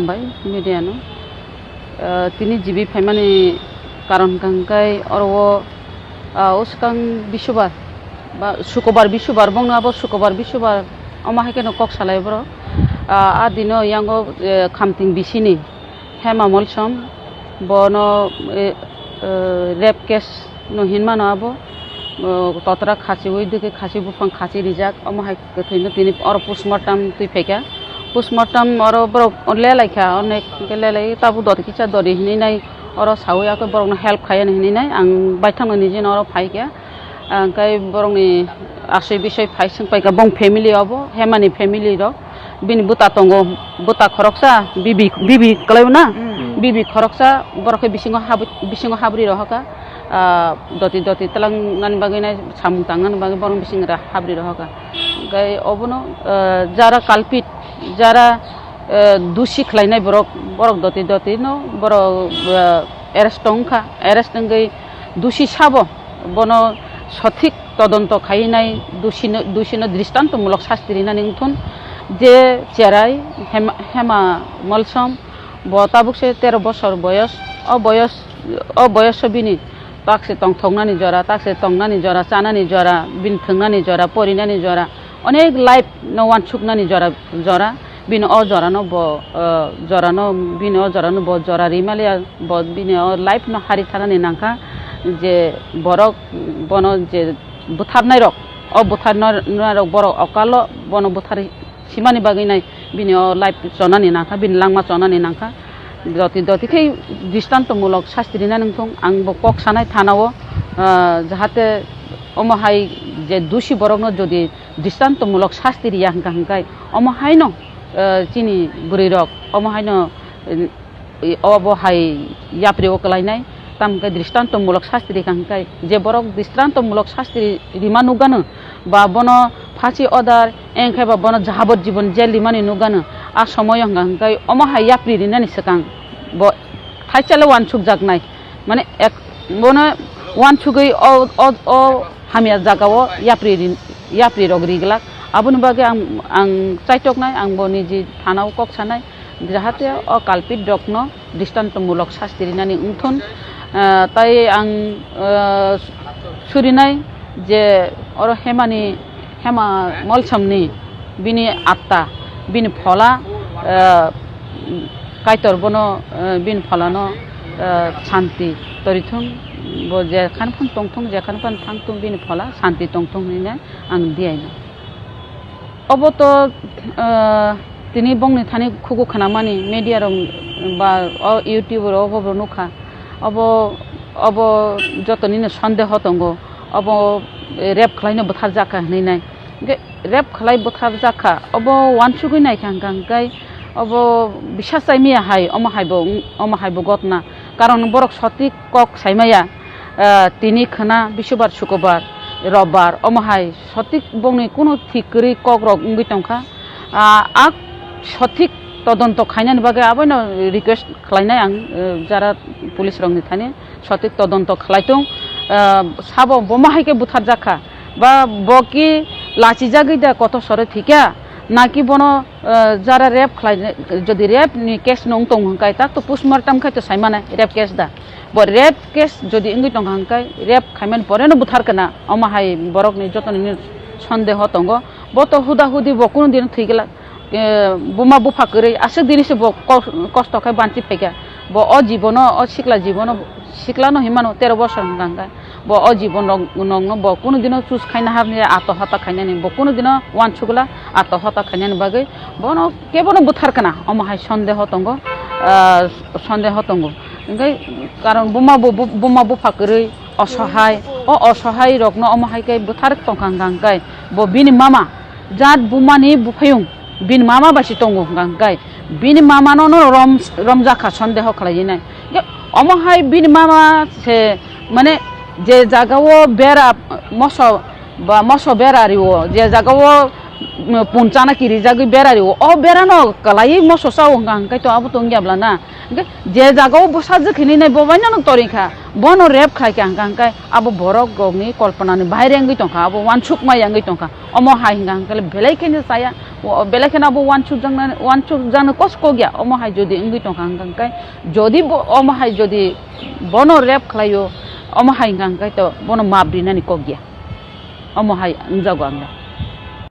tangbai media no tini jibi faimani karon kangkai orwo uskang bisubar ba sukobar bisubar bongno abo sukobar bisubar amahike no kok salai bro adino yango khamting bisini hema molsom bono rape case no hinma no abo totara khasi oidike khasi bufang khasi rijak amahai kethino tini or postmortem tui feka postmortem oro bro lelaikha onek lelai tabu dot kicha dori hini nai oro sawiya ko borong help khaya hini nai ang baithang ni jin oro phaika angkai borong ni asoi bisoi phaisang paika bong family obo hemani family ro bini buta tongo buta khoroksa bibi kalauna bibi khoroksa borok bisingo habri rohaka doti talang ngan bagina samung tangan bagi borong bisingra habri rohaka gai obono jara kalpit jara dusi khlainai borok doti no borok arrest tongkha arrest ngai dusi sabo bono সঠিক তদন্ত খাইনাই দোষীনো দৃষ্টান্তমূলক শাস্তি রিনানি উঠুন যে চেরাই হেমা মলসম বতাবুকসে 13 বছর বয়স অবয়স বিনি তাকসে তংথংনানি জরা তাকসে তংনানি জরা চানানি জরা বিন থংনানি জরা পরিনানি জরা অনেক লাইফ নো ওয়ান ছুকনানি জরা বিন অ জরানো বিন অ জরানো ব জরা রিমালিয়া ব বিন অ লাইফ নো হারি থানানি নাংখা যে borok bono je butharnai rok o butharnai rok borok okalo bono buthari simani bagai nai bini o life chonani nangkha bin langma chonani nangkha doti khei dristantomulok shasti rina nungthong ang bo kok sanai thanao jahate omohai je doshi borokno jodi dristantomulok shasti riya hangkai omohai no chini buri rok omohai no obohai yapri oklainai tamke dristantomulok shasti rikangkai je borok dristantomulok shasti rima nugano ba bono phachi order engkai ba bono jahabot jibon jel rimani nugano a somoy hangkai omohai yapri rinani sekang bo thaichala wan chuk jaknai mane ek bono wan chugai o hamia jagao yapri rok riglak aboni bage ang chaitoknai ang boni ji thanao kok sanai jahate o kalpit rokno dristantomulok shasti rinani ungthon তাই আং সুরিনাই যে or Hema মলসমনি বিনি আত্মা বিনি ফলা কাইতর বনো বিন ফলানো শান্তি তরিথং ব যেখান ফন তংথং যেখান ফন থাংথং বিনি ফলা শান্তি তংথং নিনা আং দিয়াইনা অবত তিনি বংনি থানি খুগু খানামানি মিডিয়া রং বা ইউটিউবার অবর নুখা अब जतनिनो सन्देह तंगो अब रेप खलाइनो बोथार जाखा हनैनाय रेप खलाइ बोथार जाखा अब वानसुगै नायखांगांगाय अब बिसास साइमिया हाय अमहायबो गतना कारण बरक सटिक कक साइमाया तिनि खना बिसुबार सुक्रबार रबबार अमहाय सटिक बंनि कोनो थिकरि कक रक उंगै तंखा आक सटिक তদন্ত খাইনানি বাগে আবাইনো রিকোয়েস্ট খালাইনাই আং যারা পুলিশ রংনি থানে সঠিক তদন্ত খালাইতং সাবো বমাহাইকে বুথার জাখা বা বকি লাচি জাগিদা কত সরে থিকা নাকি বনো যারা রেপ খালাই যদি রেপ নি কেস নং তং হংকাই তাক তো পোস্টমর্টম খাই তো সাইমানা রেপ কেস দা ব রেপ কেস যদি ইংগি তং হংকাই রেপ খাইমান পরেনো বুথার কেনা অমাহাই বরকনি যতনি সন্দেহ তঙ্গ বত হুদা হুদি ব কোন দিন থইগলা बुमा बुफा करे आसे दिनिसे ब कष्ट खाय बांचि फैगा ब अजीवन सिकला न हिमानो 13 बছর गांगा ब अजीवन नंग ब कोनो दिन चुस खाइना हाबनि आत्महत्या खाइनानि ब कोनो दिन वान छुगला आत्महत्या खाइनानि बागै बन केबन बुथार कना अमहाय सन्देह तंग ओंगाय कारण बुमा बुफा करे असहाय रकनो अमहाय कै बुथार तंगांगाय ब बिनि मामा जात बुमानि बुफायुं बिन मामा बासि तंगो गांगाय बिन मामा नो रमजाखा सन्देह खलायनाय अमहाय बिन मामा से माने जे जागाओ बेरा मसो बेरारिओ जे जागाओ puncana kiri jagi berari o berano kalai mo sosa ngang kai to abu tong gyabla na je jago bosa jkhini nei bobaina no torikha bono rep khai kang kang kai abu borok gogni kolpana ni baire ngi tongkha abu wansuk mai ngi tongkha omo hai ngang kale belai khene saya belai khena abu wansuk jang kosko gya omo hai jodi ngi tongkha kang kai jodi omo hai jodi bono rep khlayo omo hai ngang kai to bono mabri na ni kogya omo hai njago anga